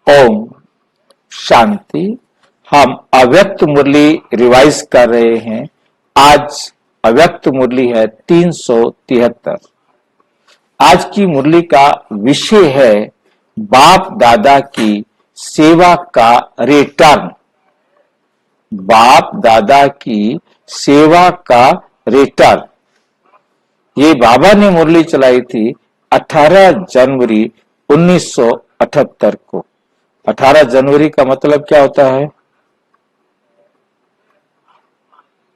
ओम शांति। हम अव्यक्त मुरली रिवाइज कर रहे हैं। आज अव्यक्त मुरली है 373। आज की मुरली का विषय है बाप दादा की सेवा का रिटर्न। बाप दादा की सेवा का रिटर्न। ये बाबा ने मुरली चलाई थी 18 जनवरी 1978 को। 18 जनवरी का मतलब क्या होता है?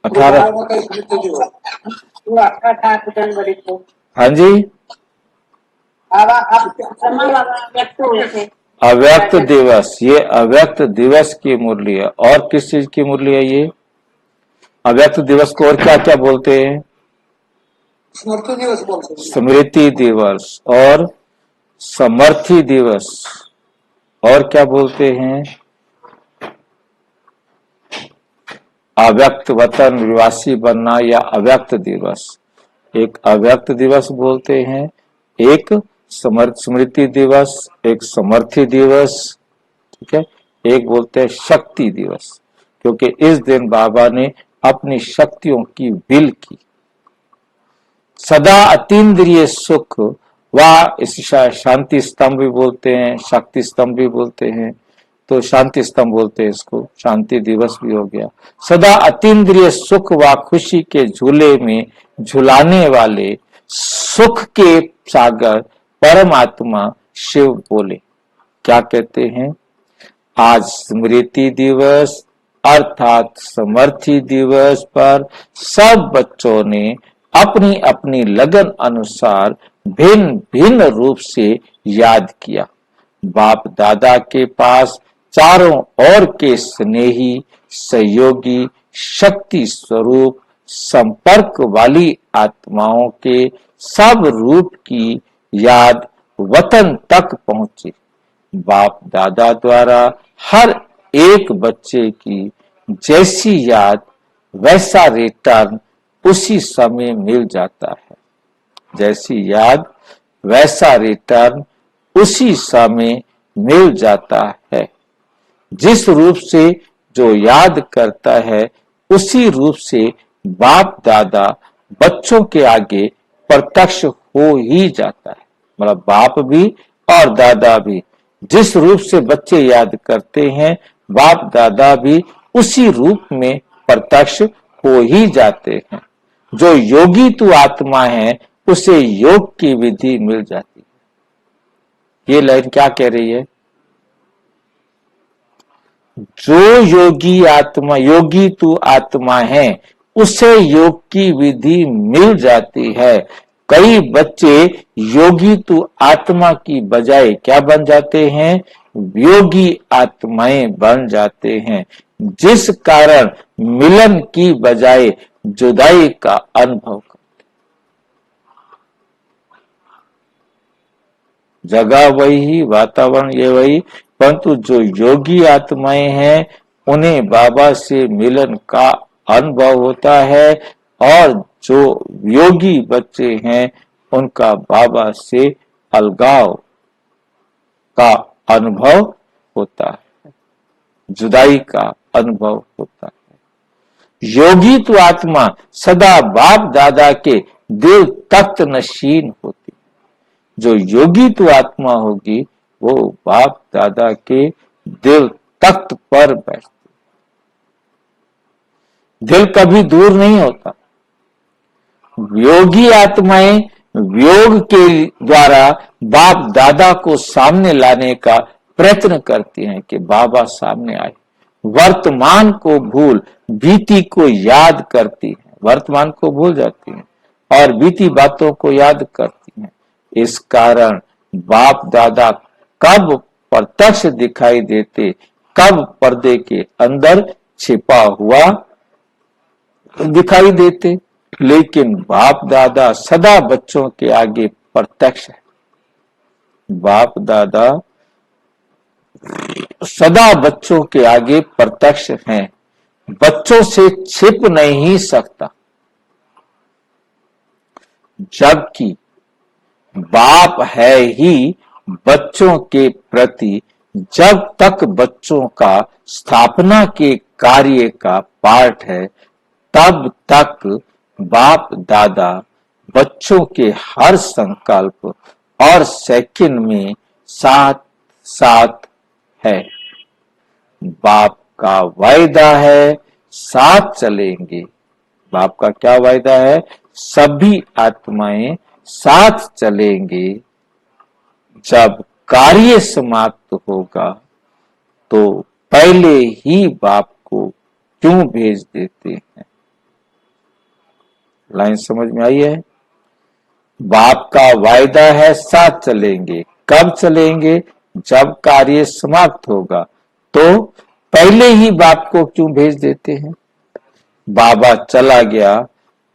18 जनवरी को। हाँ जी, अव्यक्त दिवस। ये अव्यक्त दिवस की मुरली है। और किस चीज की मुरली है ये? अव्यक्त दिवस को और क्या क्या बोलते हैं? स्मृति दिवस बोलते हैं। स्मृति दिवस और समर्थी दिवस। और क्या बोलते हैं? अव्यक्त वतन निवासी बनना या अव्यक्त दिवस। एक अव्यक्त दिवस बोलते हैं, एक स्मृति दिवस, एक समर्थी दिवस, ठीक है, एक बोलते हैं शक्ति दिवस, क्योंकि इस दिन बाबा ने अपनी शक्तियों की विल की। सदा अतीन्द्रिय सुख व शांति स्तंभ भी बोलते हैं, शक्ति स्तंभ भी बोलते हैं, तो शांति स्तंभ बोलते हैं इसको। शांति दिवस भी हो गया। सदा अतीन्द्रिय सुख व खुशी के झूले में झुलाने वाले सुख के सागर परमात्मा शिव बोले। क्या कहते हैं? आज स्मृति दिवस अर्थात समर्थी दिवस पर सब बच्चों ने अपनी अपनी लगन अनुसार भिन्न भिन्न रूप से याद किया। बाप दादा के पास चारों ओर के स्नेही सहयोगी शक्ति स्वरूप संपर्क वाली आत्माओं के सब रूप की याद वतन तक पहुंची। बाप दादा द्वारा हर एक बच्चे की जैसी याद वैसा रिटर्न उसी समय मिल जाता है। जैसी याद वैसा रिटर्न उसी समय मिल जाता है। जिस रूप से जो याद करता है उसी रूप से बाप दादा बच्चों के आगे प्रत्यक्ष हो ही जाता है। मतलब बाप भी और दादा भी जिस रूप से बच्चे याद करते हैं, बाप दादा भी उसी रूप में प्रत्यक्ष हो ही जाते हैं। जो योगी तू आत्मा है उसे योग की विधि मिल जाती है। ये लाइन क्या कह रही है? जो योगी तू आत्मा है उसे योग की विधि मिल जाती है। कई बच्चे योगी तू आत्मा की बजाय क्या बन जाते हैं? योगी आत्माएं बन जाते हैं, जिस कारण मिलन की बजाय जुदाई का अनुभव करते। जगह वही, वातावरण ये वही, परंतु जो योगी आत्माएं हैं उन्हें बाबा से मिलन का अनुभव होता है, और जो योगी बच्चे हैं उनका बाबा से अलगाव का अनुभव होता है, जुदाई का अनुभव होता है। योगी तो आत्मा सदा बाप दादा के दिल तख्त नशीन होती। जो योगी तो आत्मा होगी वो बाप दादा के दिल तख्त पर बैठती। दिल कभी दूर नहीं होता। योगी आत्माएं योग के द्वारा बाप दादा को सामने लाने का प्रयत्न करती हैं कि बाबा सामने आए। वर्तमान को भूल बीती को याद करती हैं। वर्तमान को भूल जाती हैं और बीती बातों को याद करती हैं। इस कारण बाप दादा कब प्रत्यक्ष दिखाई देते, कब पर्दे के अंदर छिपा हुआ दिखाई देते, लेकिन बाप दादा सदा बच्चों के आगे प्रत्यक्ष है। बाप दादा सदा बच्चों के आगे प्रत्यक्ष हैं, बच्चों से छिप नहीं सकता। जबकि बाप है ही बच्चों के प्रति जब तक बच्चों का स्थापना के कार्य का पाठ है, तब तक बाप दादा बच्चों के हर संकल्प और सेकंड में साथ साथ है। बाप का वायदा है साथ चलेंगे। बाप का क्या वायदा है? सभी आत्माएं साथ चलेंगे। जब कार्य समाप्त होगा तो पहले ही बाप को क्यों भेज देते हैं? लाइन समझ में आई है? बाप का वायदा है साथ चलेंगे। कब चलेंगे? जब कार्य समाप्त होगा। तो पहले ही बाप को क्यों भेज देते हैं? बाबा चला गया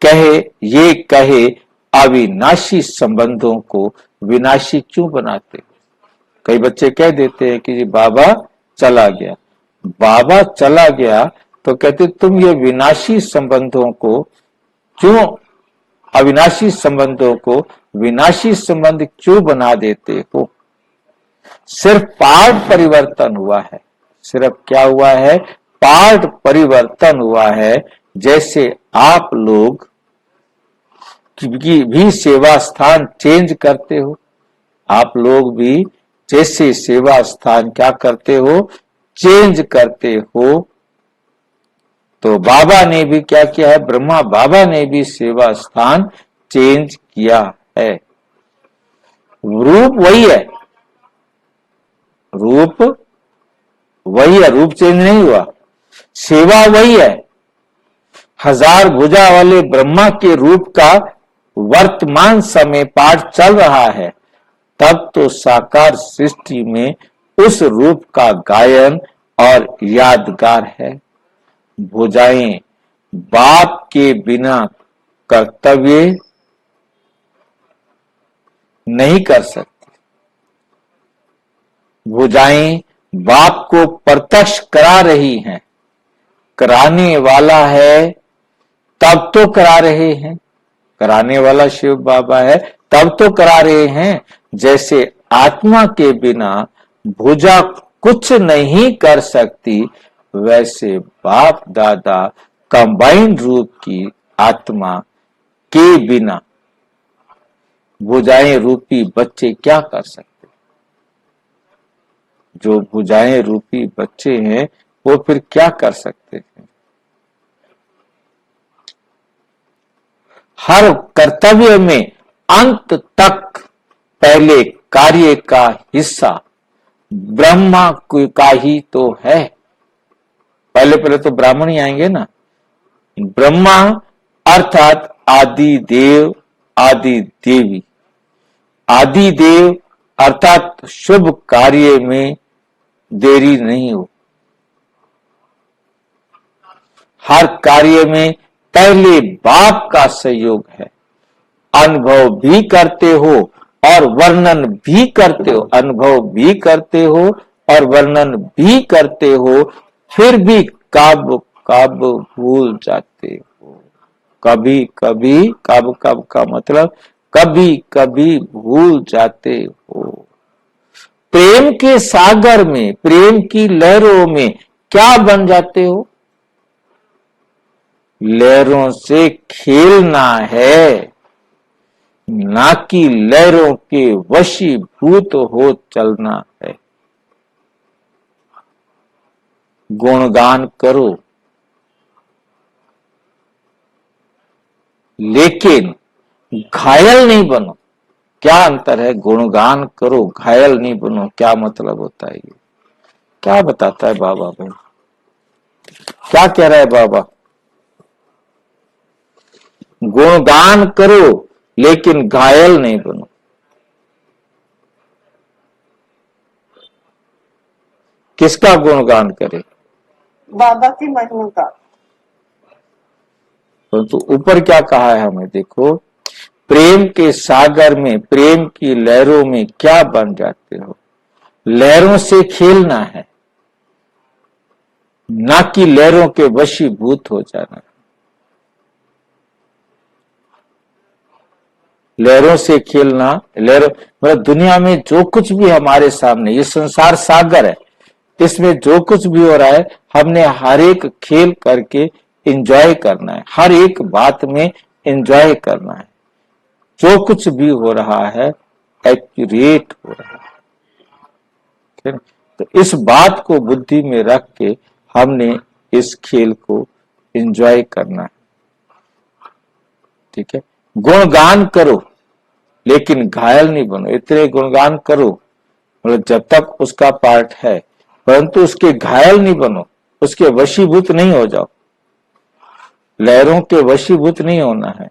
कहे अविनाशी संबंधों को विनाशी क्यों बनाते? कई बच्चे कह देते हैं कि जी बाबा चला गया। बाबा चला गया तो कहते तुम ये विनाशी संबंधों को क्यों, अविनाशी संबंधों को विनाशी संबंध क्यों बना देते हो? सिर्फ पार्ट परिवर्तन हुआ है। सिर्फ क्या हुआ है? पार्ट परिवर्तन हुआ है। जैसे आप लोग की भी सेवा स्थान चेंज करते हो, आप लोग भी जैसे सेवा स्थान क्या करते हो? चेंज करते हो। तो बाबा ने भी क्या किया है? ब्रह्मा बाबा ने भी सेवा स्थान चेंज किया है। रूप वही है, रूप वही है, रूप चेंज नहीं हुआ। सेवा वही है। 1000 भुजा वाले ब्रह्मा के रूप का वर्तमान समय पाठ चल रहा है। तब तो साकार सृष्टि में उस रूप का गायन और यादगार है। भुजाएं बाप के बिना कर्तव्य नहीं कर सकती। भुजाएं बाप को प्रत्यक्ष करा रही हैं। कराने वाला है तब तो करा रहे हैं। कराने वाला शिव बाबा है तब तो करा रहे हैं। जैसे आत्मा के बिना भुजा कुछ नहीं कर सकती, वैसे बाप दादा कंबाइंड रूप की आत्मा के बिना भुजाएं रूपी बच्चे क्या कर सकते? जो भुजाएं रूपी बच्चे हैं वो फिर क्या कर सकते हैं? हर कर्तव्य में अंत तक पहले कार्य का हिस्सा ब्रह्मा का ही तो है। पहले तो ब्राह्मण ही आएंगे ना। ब्रह्मा अर्थात आदि देव आदि देवी। आदि देव अर्थात शुभ कार्य में देरी नहीं हो। हर कार्य में पहले बाप का सहयोग है। अनुभव भी करते हो और वर्णन भी करते हो, अनुभव भी करते हो और वर्णन भी करते हो, फिर भी कब कब भूल जाते हो। कभी कभी, कब कब का मतलब कभी कभी भूल जाते हो। प्रेम के सागर में, प्रेम की लहरों में क्या बन जाते हो? लहरों से खेलना है, ना कि लहरों के वशीभूत हो चलना है। गुणगान करो लेकिन घायल नहीं बनो। क्या अंतर है? गुणगान करो, घायल नहीं बनो। क्या मतलब होता है ये? क्या बताता है बाबा भाई? क्या कह रहा है बाबा? गुणगान करो लेकिन घायल नहीं बनो। किसका गुणगान करे? बाबा की महिमा का। परंतु ऊपर क्या कहा है हमें? देखो, प्रेम के सागर में, प्रेम की लहरों में क्या बन जाते हो? लहरों से खेलना है, ना कि लहरों के वशीभूत हो जाना। लहरों से खेलना, लहरों मतलब दुनिया में जो कुछ भी हमारे सामने, ये संसार सागर है, इसमें जो कुछ भी हो रहा है हमने हर एक खेल करके एंजॉय करना है, हर एक बात में एंजॉय करना है। जो कुछ भी हो रहा है एक्यूरेट हो रहा है, ठीक है? तो इस बात को बुद्धि में रख के हमने इस खेल को एंजॉय करना है, ठीक है। गुणगान करो लेकिन घायल नहीं बनो, इतने गुणगान करो मतलब जब तक उसका पार्ट है, परंतु उसके घायल नहीं बनो, उसके वशीभूत नहीं हो जाओ, लहरों के वशीभूत नहीं होना है।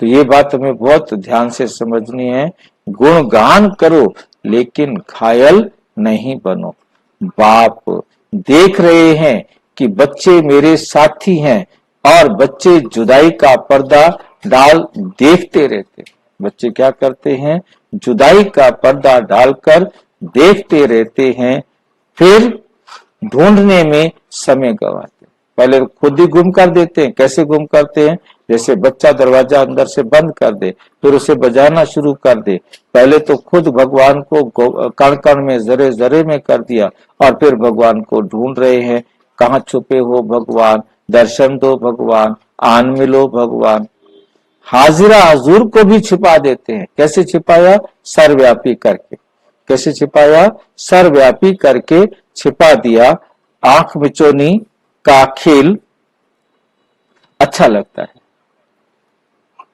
तो ये बात हमें बहुत ध्यान से समझनी है। गुणगान करो लेकिन घायल नहीं बनो। बाप देख रहे हैं कि बच्चे मेरे साथी हैं और बच्चे जुदाई का पर्दा डाल देखते रहते। बच्चे क्या करते हैं? जुदाई का पर्दा डालकर देखते रहते हैं, फिर ढूंढने में समय गवाते। पहले खुद ही गुम कर देते हैं। कैसे गुम करते हैं? जैसे बच्चा दरवाजा अंदर से बंद कर दे, फिर उसे बजाना शुरू कर दे। पहले तो खुद भगवान को कण कण में, जरे जरे में कर दिया, और फिर भगवान को ढूंढ रहे हैं। कहाँ छुपे हो भगवान, दर्शन दो भगवान, आन मिलो भगवान। हाजिरा हजूर को भी छिपा देते हैं। कैसे छिपाया? सर्वव्यापी करके। कैसे छिपाया? सर्वव्यापी करके छिपा दिया। आंख मिचौनी का खेल अच्छा लगता है,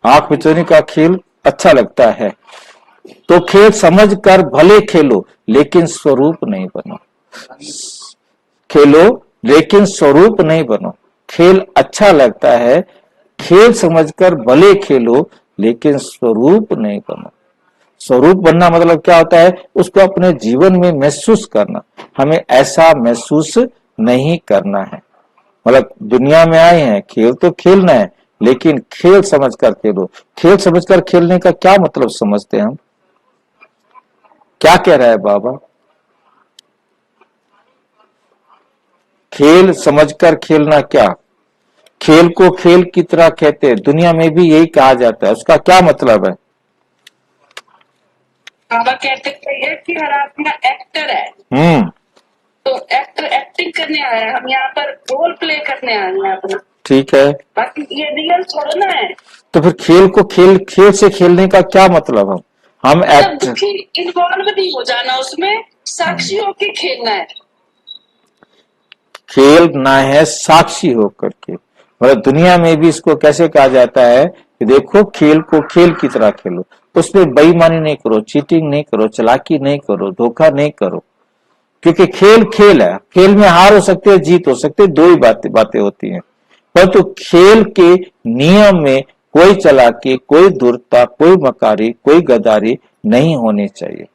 आंख मिचौनी का खेल अच्छा लगता है, तो खेल समझ कर भले खेलो लेकिन स्वरूप नहीं बनो। खेलो लेकिन स्वरूप नहीं बनो। खेल अच्छा लगता है, खेल समझकर भले खेलो लेकिन स्वरूप नहीं बनो। स्वरूप बनना मतलब क्या होता है? उसको अपने जीवन में महसूस करना। हमें ऐसा महसूस नहीं करना है। मतलब दुनिया में आए हैं, खेल तो खेलना है, लेकिन खेल समझकर खेलो। खेल समझकर खेलने का क्या मतलब समझते हैं हम? क्या कह रहा है बाबा? खेल समझकर खेलना क्या? खेल को खेल की तरह कहते हैं, दुनिया में भी यही कहा जाता है। उसका क्या मतलब है? बाबा कहते हैं कि हर आदमी एक्टर है, तो एक्टर एक्टिंग करने आया है, हम यहाँ पर रोल प्ले करने आए हैं अपना। ठीक है, बाकी ये रियल थोड़ा ना है। तो फिर खेल को खेल खेल से खेलने का क्या मतलब? हम एक्ट इन्वॉल्व नहीं हो जाना उसमें, साक्षी होके खेलना है। खेलना है साक्षी होकर के। मतलब दुनिया में भी इसको कैसे कहा जाता है कि देखो खेल को खेल की तरह खेलो, उसमें बेईमानी नहीं करो, चीटिंग नहीं करो, चालाकी नहीं करो, धोखा नहीं करो, क्योंकि खेल खेल है। खेल में हार हो सकती है, जीत हो सकती है, दो ही बातें होती हैं। परंतु खेल के नियम में कोई चालाकी, कोई धूर्तता, कोई मकारी, कोई गद्दारी नहीं होनी चाहिए।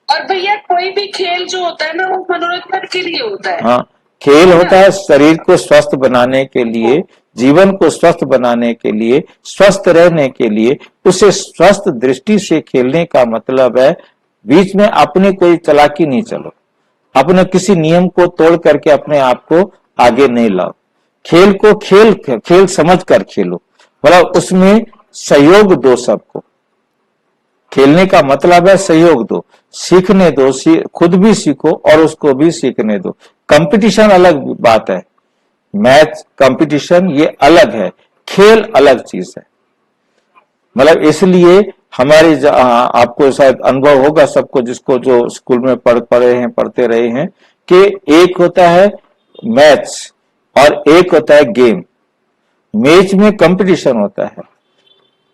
और भैया कोई भी खेल जो होता है ना, वो मनोरंजन के लिए होता है। हाँ, खेल होता है शरीर को स्वस्थ बनाने के लिए, जीवन को स्वस्थ बनाने के लिए, स्वस्थ रहने के लिए। उसे स्वस्थ दृष्टि से खेलने का मतलब है बीच में अपने कोई चालाकी नहीं चलो, अपने किसी नियम को तोड़ करके अपने आप को आगे नहीं लाओ। खेल को खेल खेल समझ कर खेलो, मतलब उसमें सहयोग दो सबको। खेलने का मतलब है सहयोग दो, सीखने दो, खुद भी सीखो और उसको भी सीखने दो। कंपटीशन अलग बात है, मैच कंपटीशन ये अलग है, खेल अलग चीज है। मतलब इसलिए हमारे आपको शायद अनुभव होगा सबको, जिसको जो स्कूल में पढ़ते रहे हैं, कि एक होता है मैच और एक होता है गेम। मैच में कंपटीशन होता है,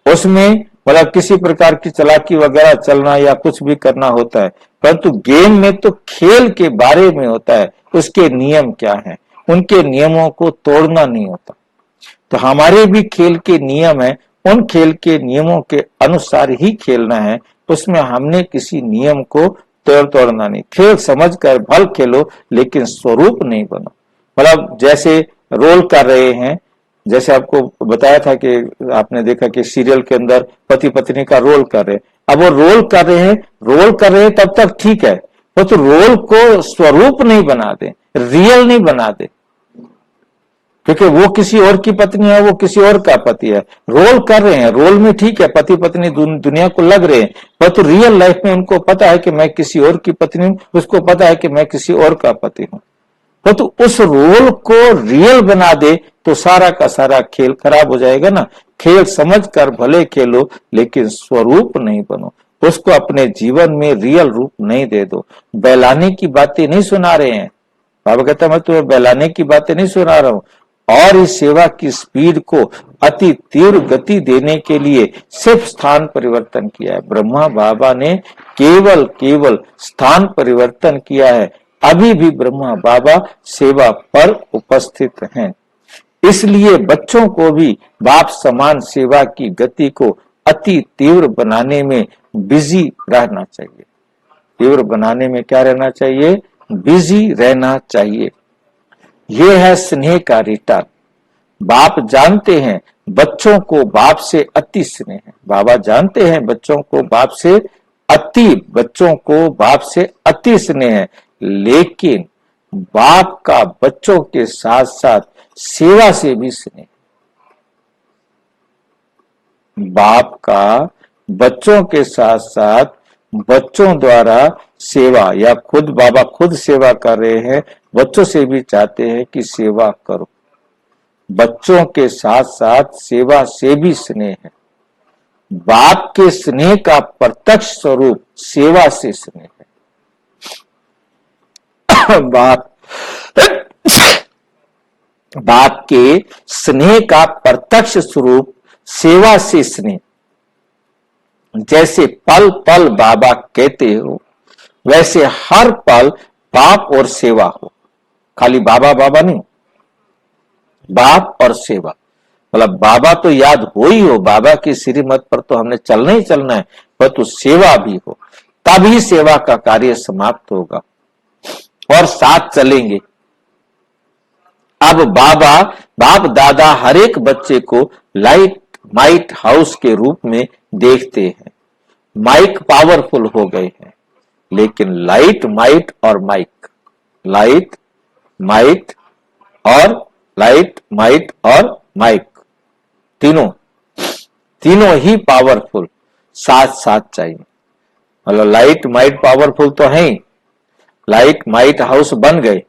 उसमें मतलब किसी प्रकार की चालाकी वगैरह चलना या कुछ भी करना होता है, परंतु गेम में तो खेल के बारे में होता है, उसके नियम क्या हैं, उनके नियमों को तोड़ना नहीं होता। तो हमारे भी खेल के नियम है, उन खेल के नियमों के अनुसार ही खेलना है, उसमें हमने किसी नियम को तोड़ना नहीं। खेल समझकर भल खेलो लेकिन स्वरूप नहीं बनो। मतलब जैसे रोल कर रहे हैं, जैसे आपको बताया था कि आपने देखा कि सीरियल के अंदर पति पत्नी का रोल कर रहे हैं। अब वो रोल कर रहे हैं तब तक ठीक है, तो रोल को स्वरूप नहीं बना दे, रियल नहीं बना दे। क्योंकि वो किसी और की पत्नी है, वो किसी और का पति है। रोल कर रहे हैं, रोल में ठीक है, पति पत्नी दुनिया को लग रहे हैं, पर तो रियल लाइफ में उनको पता है कि मैं किसी और की पत्नी हूं, उसको पता है कि मैं किसी और का पति हूं। तो उस रोल को रियल बना दे तो सारा का सारा खेल खराब हो जाएगा ना। खेल समझ कर भले खेलो, लेकिन स्वरूप नहीं बनो, उसको अपने जीवन में रियल रूप नहीं दे दो। बहलाने की बातें नहीं सुना रहे हैं बाबा, कहता मैं तुम्हें बहलाने की बातें नहीं सुना रहा हूं, और इस सेवा की स्पीड को अति तीव्र गति देने के लिए सिर्फ स्थान परिवर्तन किया है। ब्रह्मा बाबा ने केवल स्थान परिवर्तन किया है, अभी भी ब्रह्मा बाबा सेवा पर उपस्थित हैं। इसलिए बच्चों को भी बाप समान सेवा की गति को अति तीव्र बनाने में बिजी रहना चाहिए। तीव्र बनाने में क्या रहना चाहिए? बिजी रहना चाहिए। यह है स्नेह का रिटर्न। बाप जानते हैं बच्चों को बाप से अति स्नेह है। बाबा जानते हैं बच्चों को बाप से अति स्नेह है, लेकिन बाप का बच्चों के साथ साथ सेवा से भी स्नेह। बाप का बच्चों के साथ साथ बच्चों द्वारा सेवा, या खुद बाबा खुद सेवा कर रहे हैं, बच्चों से भी चाहते हैं कि सेवा करो। बच्चों के साथ साथ सेवा से भी स्नेह है। बाप के स्नेह का प्रत्यक्ष स्वरूप सेवा से स्नेह है। बाप के स्नेह का प्रत्यक्ष स्वरूप सेवा से स्नेह। जैसे पल पल बाबा कहते हो, वैसे हर पल बाप और सेवा हो। खाली बाबा बाबा नहीं, बाप और सेवा। मतलब बाबा तो याद हो ही हो, बाबा की श्रीमत पर तो हमने चलना ही चलना है, पर तो सेवा भी हो, तभी सेवा का कार्य समाप्त होगा और साथ चलेंगे। अब बाप दादा हर एक बच्चे को माइट हाउस के रूप में देखते हैं। माइक पावरफुल हो गए हैं, लेकिन लाइट माइट और माइक, लाइट माइट और माइक, तीनों ही पावरफुल साथ साथ चाहिए। मतलब लाइट माइट पावरफुल तो है ही, लाइट माइट हाउस बन गए,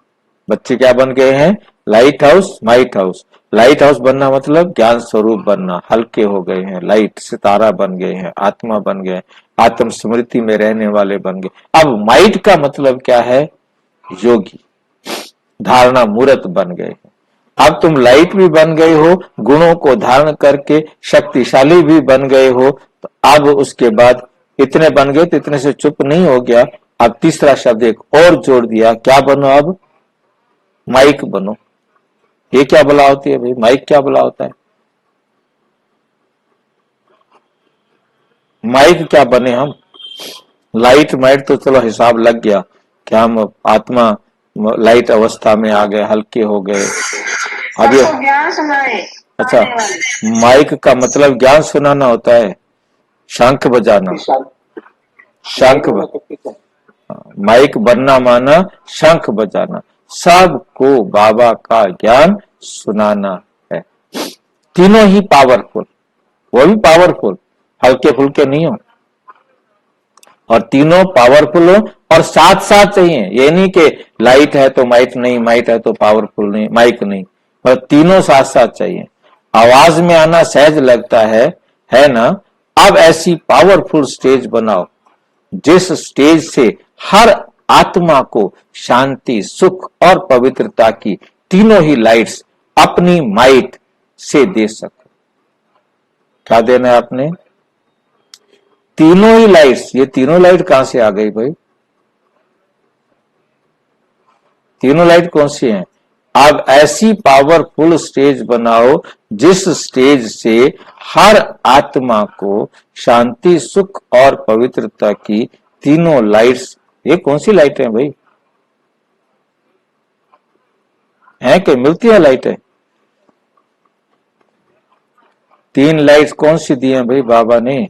बच्चे क्या बन गए हैं? Light house might house. Light house बनना मतलब ज्ञान स्वरूप बनना, हल्के हो गए हैं, लाइट सितारा बन गए हैं, आत्मा बन गए, आत्म स्मृति में रहने वाले बन गए। अब माइट का मतलब क्या है? योगी, धारणा मूर्त बन गए। अब तुम लाइट भी बन गए हो, गुणों को धारण करके शक्तिशाली भी बन गए हो, तो अब उसके बाद इतने बन गए तो इतने से चुप नहीं हो गया, अब तीसरा शब्द एक और जोड़ दिया, क्या बनो? अब माइक बनो। ये क्या बला होती है भाई? माइक क्या बला होता है? माइक क्या बने हम? लाइट माइट तो चलो हिसाब लग गया कि हम आत्मा लाइट अवस्था में आ गए, हल्के हो गए। अब ये ज्ञान सुनाए। अच्छा, माइक का मतलब ज्ञान सुनाना होता है, शंख बजाना। शंख माइक बनना माना शंख बजाना, सबको बाबा का ज्ञान सुनाना है। तीनों ही पावरफुल, वो भी पावरफुल, हल्के फुल्के नहीं हो, और तीनों पावरफुल हो और साथ साथ चाहिए। ये नहीं कि लाइट है तो माइक नहीं, माइक है तो पावरफुल नहीं, माइक नहीं, पर तीनों साथ साथ चाहिए। आवाज में आना सहज लगता है ना? अब ऐसी पावरफुल स्टेज बनाओ जिस स्टेज से हर आत्मा को शांति, सुख और पवित्रता की तीनों ही लाइट्स अपनी माइट से दे सको। क्या देना है आपने? तीनों ही लाइट्स। ये तीनों लाइट कहां से आ गई भाई? तीनों लाइट कौन सी हैं? अब ऐसी पावरफुल स्टेज बनाओ जिस स्टेज से हर आत्मा को शांति, सुख और पवित्रता की तीनों लाइट्स। ये कौन सी लाइट है भाई? है कि मिलती है लाइट है? तीन लाइट्स कौन सी दी हैं भाई बाबा ने?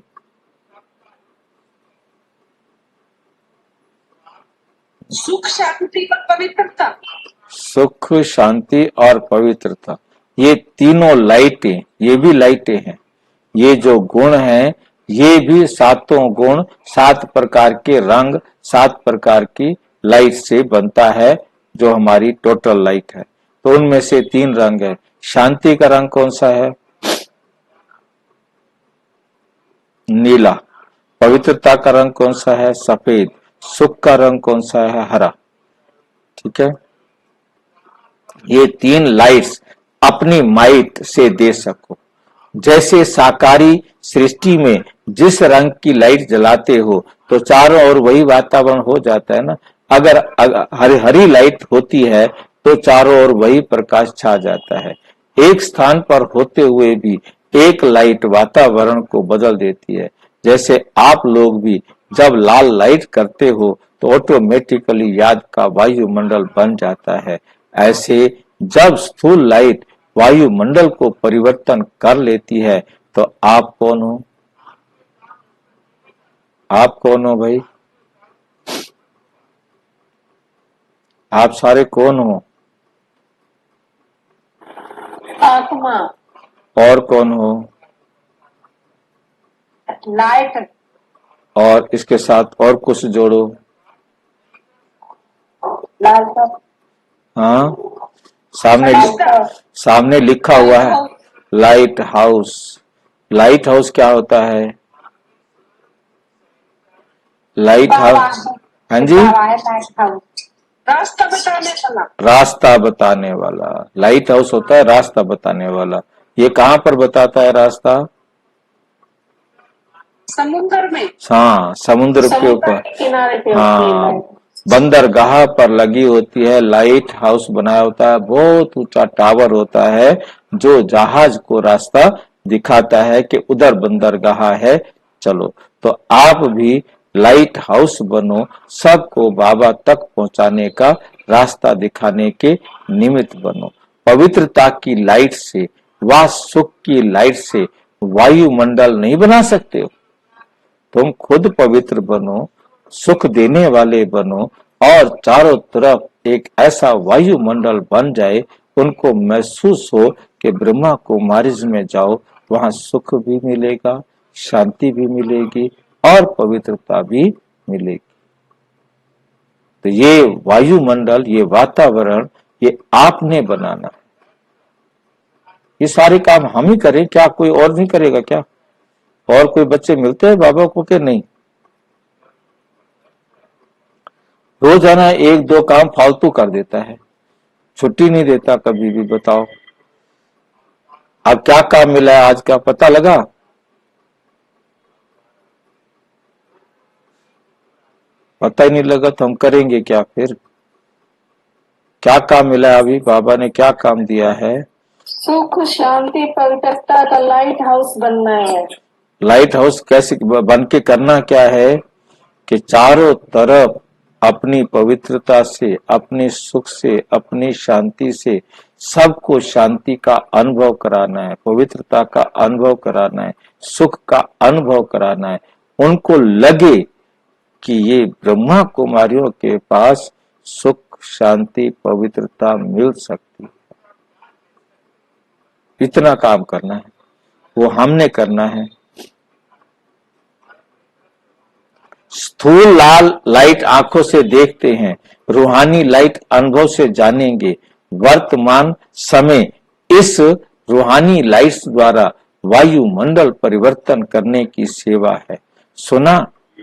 सुख, शांति और पवित्रता। सुख, शांति और पवित्रता। ये तीनों लाइटें, ये भी लाइटें हैं। ये जो गुण हैं, ये भी सातों गुण 7 प्रकार के रंग, 7 प्रकार की लाइट से बनता है, जो हमारी टोटल लाइट है। तो उनमें से 3 रंग है। शांति का रंग कौन सा है? नीला। पवित्रता का रंग कौन सा है? सफेद। सुख का रंग कौन सा है? हरा। ठीक है, ये 3 लाइट्स अपनी माइट से दे सको। जैसे साकारी सृष्टि में जिस रंग की लाइट जलाते हो तो चारों ओर वही वातावरण हो जाता है ना। अगर हरी हरी लाइट होती है तो चारों ओर वही प्रकाश छा जाता है। एक स्थान पर होते हुए भी एक लाइट वातावरण को बदल देती है। जैसे आप लोग भी जब लाल लाइट करते हो तो ऑटोमेटिकली याद का वायुमंडल बन जाता है। ऐसे जब स्थूल लाइट वायुमंडल को परिवर्तन कर लेती है तो आप कौन हो? आप कौन हो भाई? आप सारे कौन हो? आत्मा। और कौन हो? लाइट। और इसके साथ और कुछ जोड़ो। लाल सब। हाँ, सामने लिखा हुआ है लाइट हाउस। लाइट हाउस क्या होता है? लाइट हाउस, हाँ जी, रास्ता बताने वाला। रास्ता बताने वाला। लाइट हाउस होता है रास्ता बताने वाला। ये कहाँ पर बताता है रास्ता? समुद्र में। हाँ, समुद्र के ऊपर। किनारे पे। हाँ, बंदरगाह पर लगी होती है। लाइट हाउस बनाया होता है, बहुत ऊंचा टावर होता है जो जहाज को रास्ता दिखाता है कि उधर बंदरगाह है, चलो। तो आप भी लाइट हाउस बनो, सबको बाबा तक पहुंचाने का रास्ता दिखाने के निमित्त बनो। पवित्रता की लाइट से व सुख की लाइट से वायुमंडल नहीं बना सकते हो। तुम खुद पवित्र बनो, सुख देने वाले बनो और चारों तरफ एक ऐसा वायुमंडल बन जाए, उनको महसूस हो कि ब्रह्मा कुमारीज में जाओ, वहां सुख भी मिलेगा, शांति भी मिलेगी और पवित्रता भी मिलेगी। तो ये वायुमंडल, ये वातावरण, ये आपने बनाना है। ये सारे काम हम ही करें क्या? कोई और नहीं करेगा क्या? और कोई बच्चे मिलते हैं बाबा को कि नहीं? रोजाना 1-2 काम फालतू कर देता है, छुट्टी नहीं देता कभी भी। बताओ अब क्या काम मिला है आज का? पता लगा? पता ही नहीं लगा तो हम करेंगे क्या फिर? क्या काम मिला है अभी? बाबा ने क्या काम दिया है? सुख, शांति, पवित्रता का लाइट हाउस बनना है। लाइट हाउस कैसे बन के करना क्या है कि चारों तरफ अपनी पवित्रता से, अपने सुख से, अपनी शांति से सबको शांति का अनुभव कराना है, पवित्रता का अनुभव कराना है, सुख का अनुभव कराना है। उनको लगे कि ये ब्रह्मा कुमारियों के पास सुख, शांति, पवित्रता मिल सकती है। इतना काम करना है, वो हमने करना है। स्थूल लाल लाइट आंखों से देखते हैं, रूहानी लाइट अनुभव से जानेंगे। वर्तमान समय इस रूहानी लाइट्स द्वारा वायुमंडल परिवर्तन करने की सेवा है। सुना?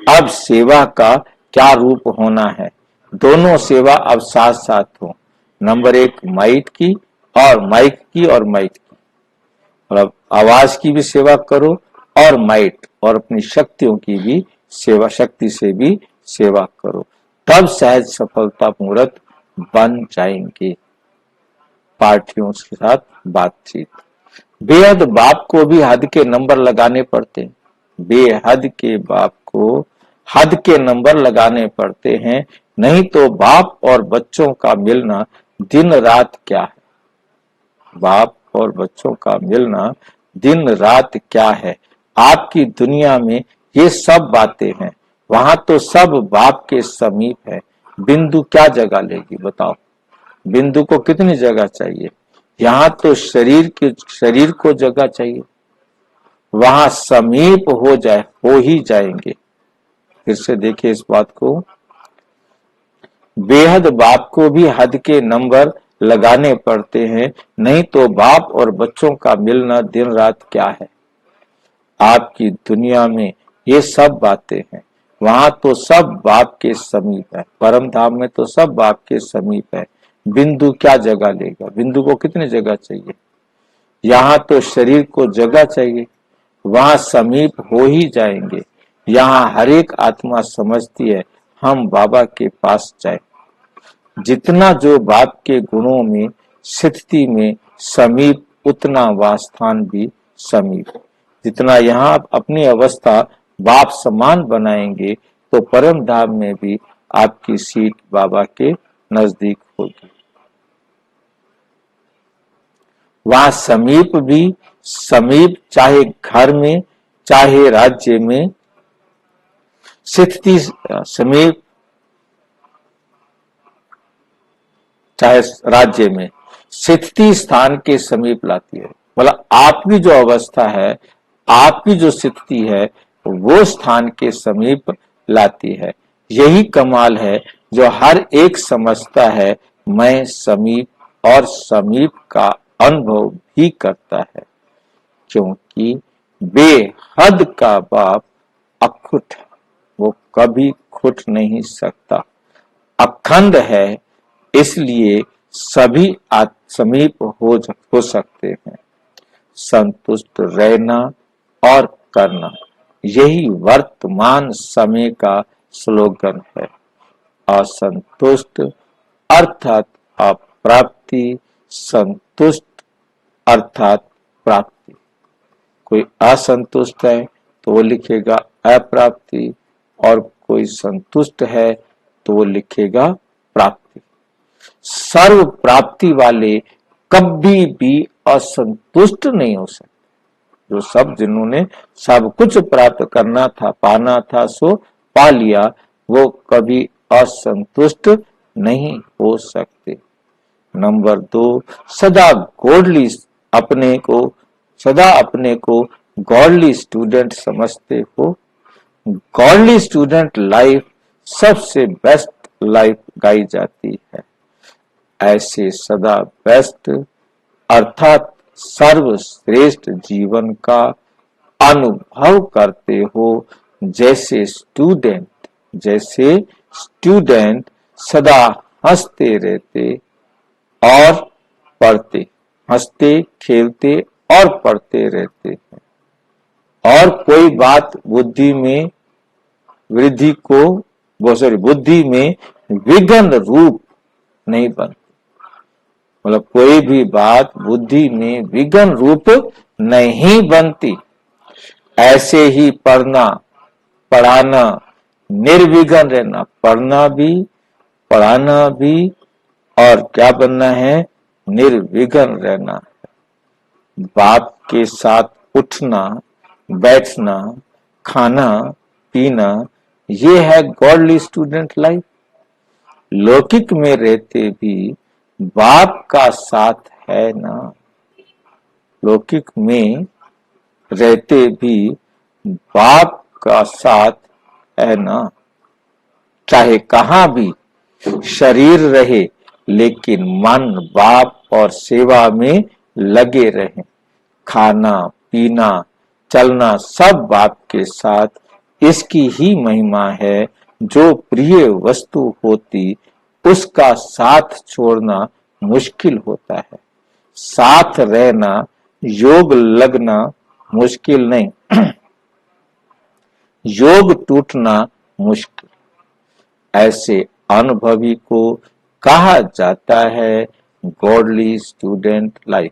अब सेवा का क्या रूप होना है? दोनों सेवा अब साथ साथ हो। नंबर 1 माइक की और माइक की और माइक की, और आवाज की भी सेवा करो और माइट और अपनी शक्तियों की भी सेवा, शक्ति से भी सेवा करो, तब सहज सफलता मुहूर्त बन जाएंगे। पार्टियों के साथ बातचीत। बेहद बाप को भी हद के नंबर लगाने पड़ते, बेहद के बाप को हद के नंबर लगाने पड़ते हैं, नहीं तो बाप और बच्चों का मिलना दिन रात क्या है? बाप और बच्चों का मिलना दिन रात क्या है? आपकी दुनिया में ये सब बातें हैं, वहां तो सब बाप के समीप है। बिंदु क्या जगह लेगी? बताओ, बिंदु को कितनी जगह चाहिए? यहाँ तो शरीर को जगह चाहिए, वहां समीप हो ही जाएंगे। फिर से देखिए इस बात को, बेहद बाप को भी हद के नंबर लगाने पड़ते हैं, नहीं तो बाप और बच्चों का मिलना दिन रात क्या है। आपकी दुनिया में ये सब बातें हैं, वहां तो सब बाप के समीप है, परम धाम में तो सब बाप के समीप है। बिंदु क्या जगह लेगा, बिंदु को कितनी जगह चाहिए। यहाँ तो शरीर को जगह चाहिए, वहां समीप हो ही जाएंगे। यहाँ हर एक आत्मा समझती है हम बाबा के पास जाए। जितना जो बाप के गुणों में स्थिति में समीप, उतना वह स्थान भी समीप। जितना यहाँ अपनी अवस्था बाप समान बनाएंगे तो परम धाम में भी आपकी सीट बाबा के नजदीक होगी। वहां समीप भी समीप, चाहे घर में चाहे राज्य में, स्थिति समीप चाहे राज्य में, स्थिति स्थान के समीप लाती है। मतलब आपकी जो अवस्था है, आपकी जो स्थिति है, वो स्थान के समीप लाती है। यही कमाल है जो हर एक समझता है मैं समीप और समीप का अनुभव भी करता है, क्योंकि बेहद का बाप अखुट है, वो कभी खुट नहीं सकता, अखंड है, इसलिए सभी समीप हो सकते हैं। संतुष्ट रहना और करना, यही वर्तमान समय का स्लोगन है। असंतुष्ट अर्थात अप्राप्ति, संतुष्ट अर्थात प्राप्ति। कोई असंतुष्ट है तो वो लिखेगा अप्राप्ति, और कोई संतुष्ट है तो वो लिखेगा प्राप्ति। सर्व प्राप्ति वाले कभी भी असंतुष्ट नहीं हो सकते। जो सब जिन्होंने सब कुछ प्राप्त करना था, पाना था, सो पा लिया, वो कभी असंतुष्ट नहीं हो सकते। नंबर 2, सदा अपने को गॉडली स्टूडेंट समझते हो। गॉडली स्टूडेंट लाइफ सबसे बेस्ट लाइफ गाई जाती है। ऐसे सदा बेस्ट अर्थात सर्वश्रेष्ठ जीवन का अनुभव करते हो। जैसे स्टूडेंट सदा हंसते रहते और पढ़ते, हंसते खेलते और पढ़ते रहते हैं, और कोई बात बुद्धि में विघ्न रूप नहीं बनती। मतलब कोई भी बात बुद्धि में विघ्न रूप नहीं बनती। ऐसे ही पढ़ना पढ़ाना, निर्विघ्न रहना, पढ़ना भी पढ़ाना भी, और क्या बनना है, निर्विघ्न रहना। बाप के साथ उठना बैठना, खाना पीना, ये है गॉडली स्टूडेंट लाइफ। लौकिक में रहते भी बाप का साथ है ना, लौकिक में रहते भी बाप का साथ है ना। चाहे कहां भी शरीर रहे, लेकिन मन बाप और सेवा में लगे रहें। खाना पीना चलना सब बाप के साथ, इसकी ही महिमा है। जो प्रिय वस्तु होती उसका साथ छोड़ना मुश्किल होता है, साथ रहना योग लगना मुश्किल नहीं, योग टूटना मुश्किल। ऐसे अनुभवी को कहा जाता है godly student life.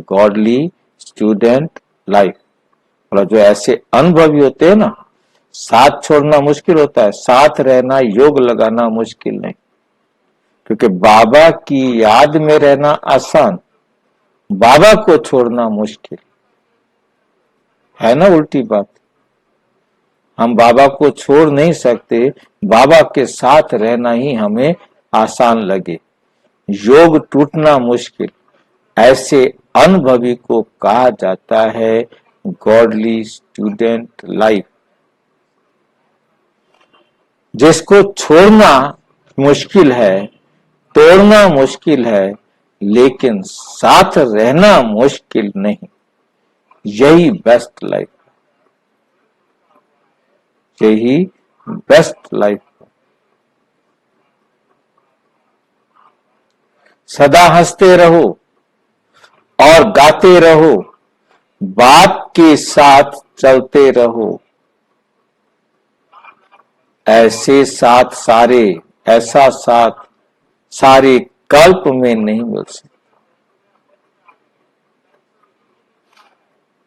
Godly student life मतलब जो ऐसे अनुभवी होते हैं ना, साथ छोड़ना मुश्किल होता है, साथ रहना योग लगाना मुश्किल नहीं। क्योंकि बाबा की याद में रहना आसान, बाबा को छोड़ना मुश्किल है ना। उल्टी बात, हम बाबा को छोड़ नहीं सकते, बाबा के साथ रहना ही हमें आसान लगे। योग टूटना मुश्किल, ऐसे अनुभवी को कहा जाता है गॉडली स्टूडेंट लाइफ, जिसको छोड़ना मुश्किल है, तोड़ना मुश्किल है, लेकिन साथ रहना मुश्किल नहीं। यही बेस्ट लाइफ, यही बेस्ट लाइफ। सदा हंसते रहो और गाते रहो, बाप के साथ चलते रहो। ऐसा साथ सारे कल्प में नहीं मिल सकता।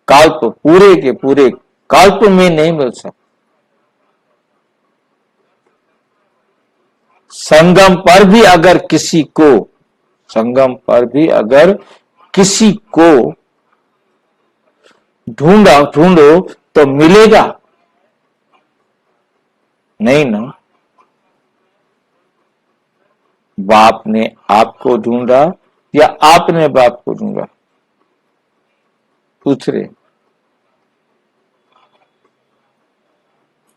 कल्प, पूरे के पूरे कल्प में नहीं मिल सकता। संगम पर भी अगर किसी को ढूंढो तो मिलेगा नहीं ना। बाप ने आपको ढूंढा या आपने बाप को ढूंढा? पूछ रहे।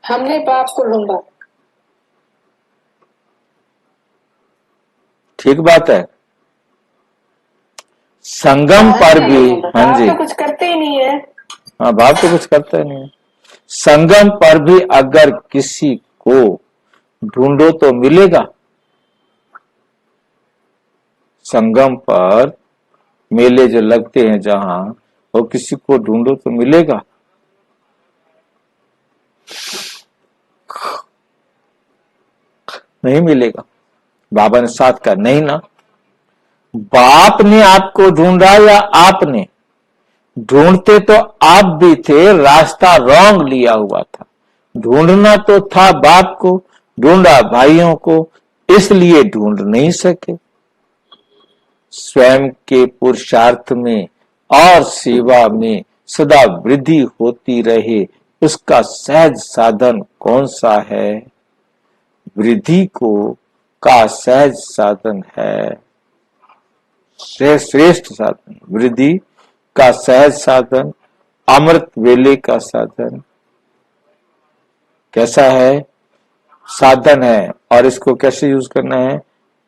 हमने बाप को ढूंढा। ठीक बात है। संगम पर भी, हाँ जी, तो कुछ करते ही नहीं है। हाँ, बाप तो कुछ करता ही नहीं है। संगम पर भी अगर किसी को ढूंढो तो मिलेगा। संगम पर मेले जो लगते हैं जहां, वो किसी को ढूंढो तो मिलेगा। नहीं मिलेगा। बाबा ने साथ कहा नहीं ना। बाप ने आपको ढूंढा या आपने? ढूंढते तो आप भी थे, रास्ता रॉन्ग लिया हुआ था। ढूंढना तो था बाप को, ढूंढा भाइयों को, इसलिए ढूंढ नहीं सके। स्वयं के पुरुषार्थ में और सेवा में सदा वृद्धि होती रहे, उसका सहज साधन कौन सा है? वृद्धि का सहज साधन है, श्रेष्ठ साधन, वृद्धि का सहज साधन, अमृत वेले का साधन। कैसा है? साधन है। और इसको कैसे यूज करना है?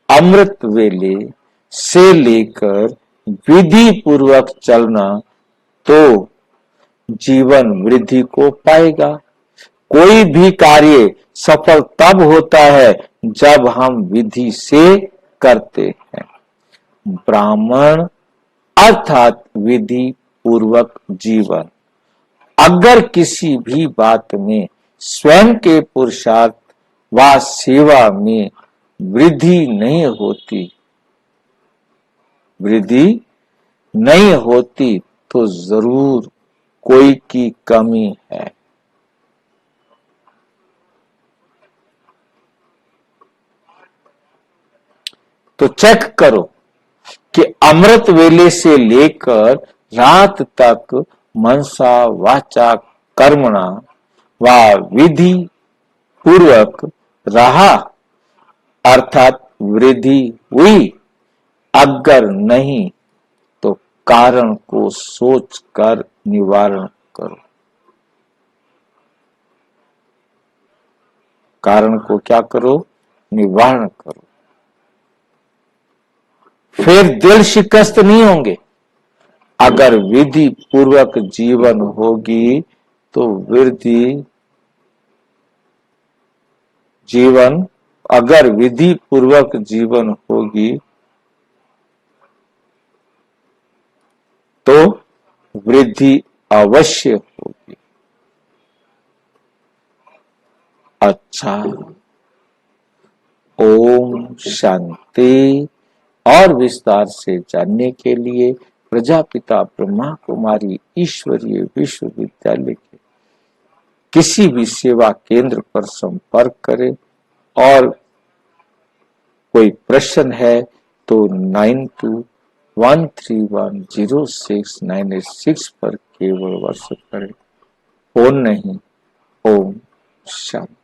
अमृत वेले से लेकर विधि पूर्वक चलना तो जीवन वृद्धि को पाएगा। कोई भी कार्य सफल तब होता है जब हम विधि से करते हैं। ब्राह्मण अर्थात विधि पूर्वक जीवन। अगर किसी भी बात में स्वयं के पुरुषार्थ व सेवा में वृद्धि नहीं होती तो जरूर कोई की कमी है। तो चेक करो कि अमृत वेले से लेकर रात तक मनसा वाचा कर्मणा व विधि पूर्वक रहा, अर्थात वृद्धि हुई। अगर नहीं तो कारण को सोच कर निवारण करो। कारण को क्या करो? निवारण करो। फिर दिल शिकस्त नहीं होंगे। अगर विधि पूर्वक जीवन होगी तो अगर विधि पूर्वक जीवन होगी तो वृद्धि अवश्य होगी। अच्छा, ओम शांति। और विस्तार से जानने के लिए प्रजापिता ब्रह्मा कुमारी ईश्वरीय विश्वविद्यालय के किसी भी सेवा केंद्र पर संपर्क करें। और कोई प्रश्न है तो 9213106986 पर केवल व्हाट्सएप करें, फोन नहीं। ओम शांति।